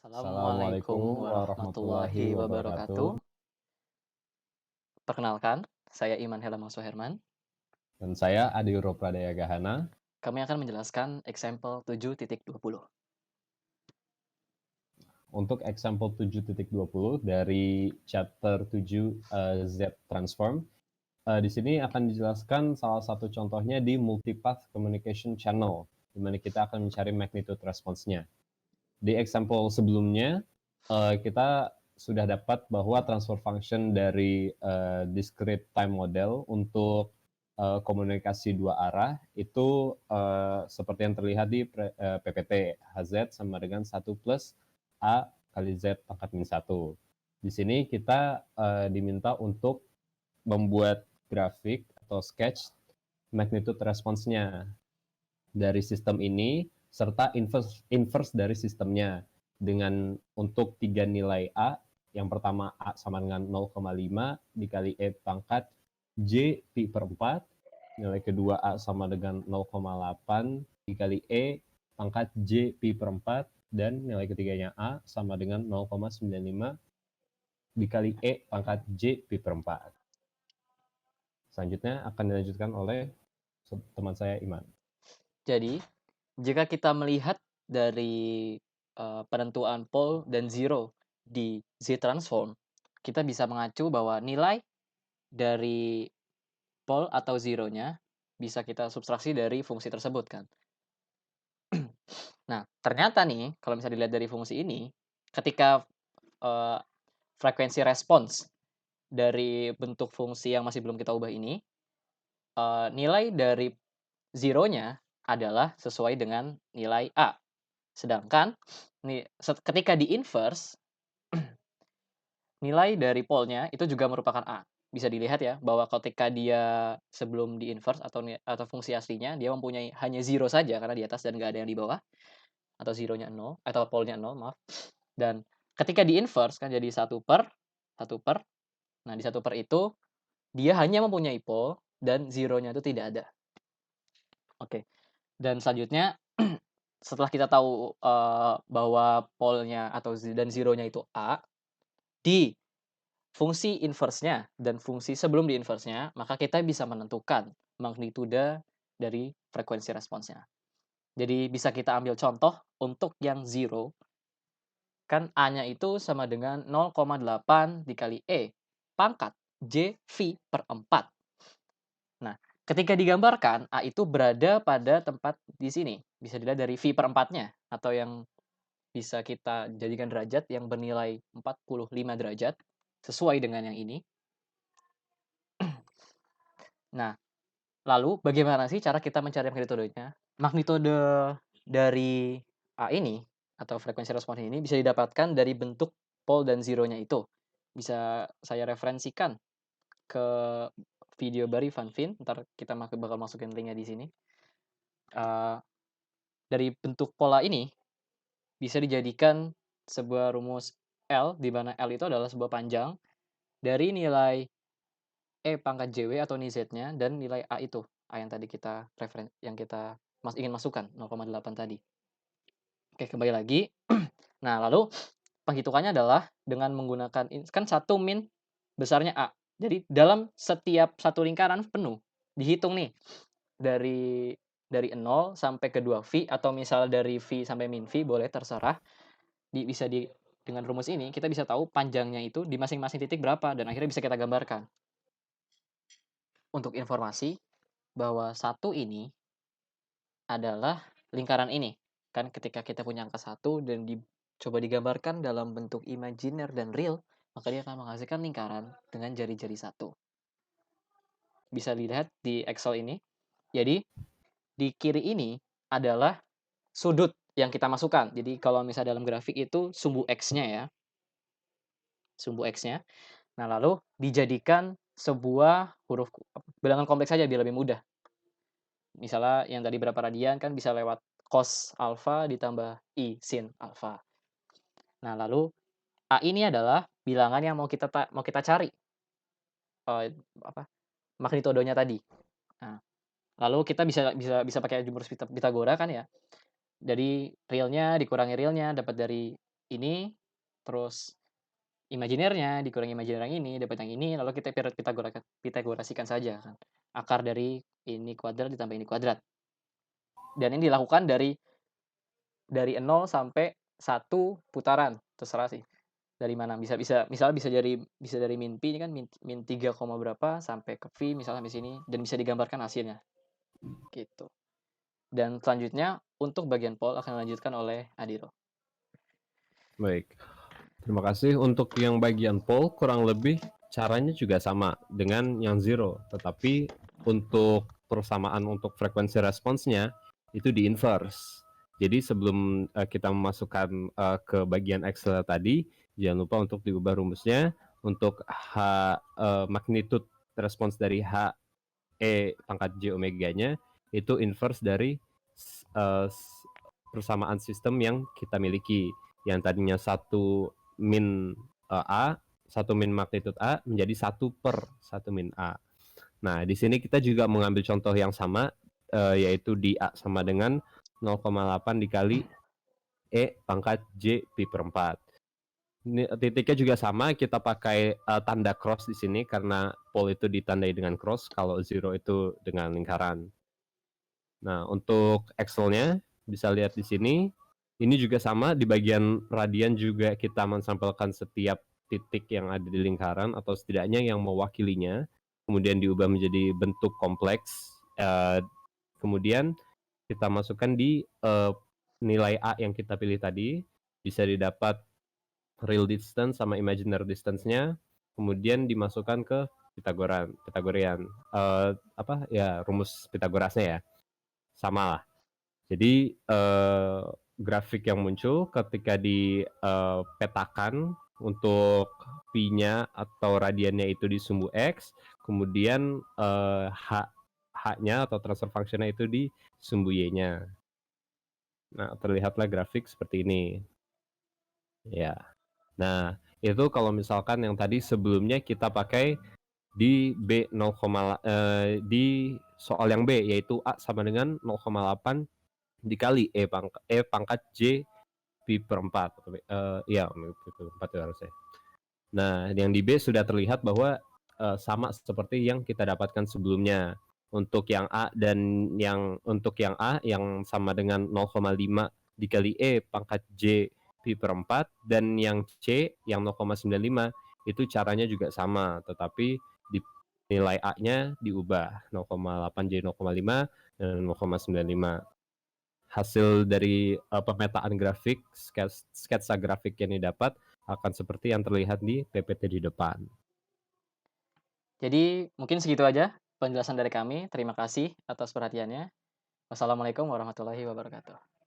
Assalamualaikum Assalamualaikum warahmatullahi warahmatullahi wabarakatuh. wabarakatuh. Perkenalkan, saya Iman Helama Suherman. Dan saya Adiwro Pradaya Gahana. Kami akan menjelaskan example 7.20. Untuk example 7.20 dari chapter 7 Z Transform, di sini akan dijelaskan salah satu contohnya di multipath communication channel, di mana kita akan mencari magnitude response-nya. Di example sebelumnya, kita sudah dapat bahwa transfer function dari discrete time model untuk komunikasi dua arah itu seperti yang terlihat di PPT, Hz sama dengan 1 plus A kali Z pangkat min 1. Di sini kita diminta untuk membuat grafik atau sketch magnitude response-nya dari sistem ini serta inverse dari sistemnya dengan untuk 3 nilai A. Yang pertama A sama dengan 0,5 dikali E pangkat J pi per 4. Nilai kedua A sama dengan 0,8 dikali E pangkat J pi per 4. Dan nilai ketiganya A sama dengan 0,95 dikali E pangkat J pi per 4. Selanjutnya akan dilanjutkan oleh teman saya Iman. Jadi, jika kita melihat dari penentuan pole dan zero di Z transform, kita bisa mengacu bahwa nilai dari pole atau zero-nya bisa kita subtraksi dari fungsi tersebut kan. Nah, ternyata nih kalau misalnya dilihat dari fungsi ini, ketika frekuensi respons dari bentuk fungsi yang masih belum kita ubah ini, nilai dari zero-nya adalah sesuai dengan nilai A. Sedangkan ketika di-inverse, nilai dari pole-nya itu juga merupakan A. Bisa dilihat ya, bahwa ketika dia sebelum di-inverse atau fungsi aslinya, dia mempunyai hanya zero saja karena di atas dan nggak ada yang di bawah, atau zero-nya 0, atau pole-nya 0, maaf. Dan ketika di-inverse kan jadi 1/1/. Nah, di 1/, itu dia hanya mempunyai pole dan zero-nya itu tidak ada. Oke. Dan selanjutnya setelah kita tahu, bahwa pole-nya dan zero-nya itu A, di fungsi inverse-nya dan fungsi sebelum di-inverse-nya, maka kita bisa menentukan magnitude dari frekuensi responsnya. Jadi bisa kita ambil contoh untuk yang zero, kan A-nya itu sama dengan 0,8 dikali E pangkat J V per 4. Nah, ketika digambarkan, A itu berada pada tempat di sini. Bisa dilihat dari V per 4-nya, atau yang bisa kita jadikan derajat yang bernilai 45 derajat, sesuai dengan yang ini. Nah, lalu bagaimana sih cara kita mencari magnitudenya? Magnitude dari A ini, atau frekuensi respons ini, bisa didapatkan dari bentuk pole dan zero-nya itu. Bisa saya referensikan ke video Barry Van Veen, ntar kita bakal masukin linknya di sini. Dari bentuk pola ini, bisa dijadikan sebuah rumus L, di mana L itu adalah sebuah panjang dari nilai E pangkat JW atau Z-nya dan nilai A itu, A yang tadi yang kita ingin masukkan, 0,8 tadi. Oke, kembali lagi. Nah, lalu penghitungannya adalah dengan menggunakan kan 1 min besarnya A. Jadi dalam setiap satu lingkaran penuh, dihitung nih dari 0 sampai ke 2V, atau misal dari V sampai min V, boleh terserah. Dengan rumus ini kita bisa tahu panjangnya itu di masing-masing titik berapa, dan akhirnya bisa kita gambarkan. Untuk informasi bahwa 1 ini adalah lingkaran ini. Kan ketika kita punya angka 1 dan coba digambarkan dalam bentuk imajiner dan real, maka dia akan menghasilkan lingkaran dengan jari-jari 1. Bisa dilihat di Excel ini. Jadi di kiri ini adalah sudut yang kita masukkan. Jadi kalau misalnya dalam grafik itu sumbu X-nya ya. Sumbu X-nya. Nah, lalu dijadikan sebuah bilangan kompleks saja biar lebih mudah. Misalnya yang tadi berapa radian kan bisa lewat cos alfa ditambah I sin alfa. Nah, lalu A ini adalah bilangan yang mau kita cari. Magnitudenya tadi. Nah, lalu kita bisa pakai jumlah Pythagora kan ya. Jadi realnya dikurangi realnya dapat dari ini, terus imajinernya dikurangi imajiner yang ini, dapat yang ini, lalu kita pitagorasikan saja kan. Akar dari ini kuadrat ditambah ini kuadrat. Dan ini dilakukan dari 0 sampai 1 putaran, terserah sih dari mana, bisa bisa misalnya bisa dari min pi ini kan min 3, berapa sampai ke V misalnya sampai sini dan bisa digambarkan hasilnya, gitu. Dan selanjutnya untuk bagian pol akan dilanjutkan oleh Adiro. Baik. Terima kasih. Untuk yang bagian pole kurang lebih caranya juga sama dengan yang zero, tetapi untuk persamaan untuk frekuensi responsnya itu di-inverse. Jadi sebelum kita memasukkan ke bagian Excel tadi, jangan lupa untuk diubah rumusnya untuk magnitude respons dari H E pangkat J omeganya itu inverse dari persamaan sistem yang kita miliki, yang tadinya 1 min A, 1 min magnitude A menjadi 1/1 min A. Nah, di sini kita juga mengambil contoh yang sama, yaitu di A sama dengan 0,8 dikali E pangkat J pi per 4. Ini titiknya juga sama, kita pakai tanda cross di sini karena pole itu ditandai dengan cross, kalau zero itu dengan lingkaran. Nah, untuk Excel-nya bisa lihat di sini. Ini juga sama, di bagian radian juga kita mensampelkan setiap titik yang ada di lingkaran atau setidaknya yang mewakilinya, kemudian diubah menjadi bentuk kompleks. Kemudian kita masukkan di nilai A yang kita pilih tadi, bisa didapat real distance sama imaginary distance-nya, kemudian dimasukkan ke Pythagorean, rumus Pythagorasnya ya, sama lah. Jadi grafik yang muncul ketika dipetakan untuk pi-nya atau radiannya itu di sumbu X, kemudian H-nya atau transfer function-nya itu di sumbu Y-nya. Nah, terlihatlah grafik seperti ini. Ya. Nah, itu kalau misalkan yang tadi sebelumnya kita pakai di di soal yang B, yaitu A sama dengan 0,8 dikali E pangkat J pi per 4. Iya, pi per 4 itu harusnya. Nah, yang di B sudah terlihat bahwa sama seperti yang kita dapatkan sebelumnya. Untuk yang A yang sama dengan 0,5 dikali E pangkat J pi per 4, dan yang C yang 0,95 itu caranya juga sama, tetapi di nilai A-nya diubah 0,8 jadi 0,5 dan 0,95. Hasil dari pemetaan grafik, sketsa grafik yang didapat akan seperti yang terlihat di PPT di depan. Jadi mungkin segitu aja penjelasan dari kami. Terima kasih atas perhatiannya. Wassalamualaikum warahmatullahi wabarakatuh.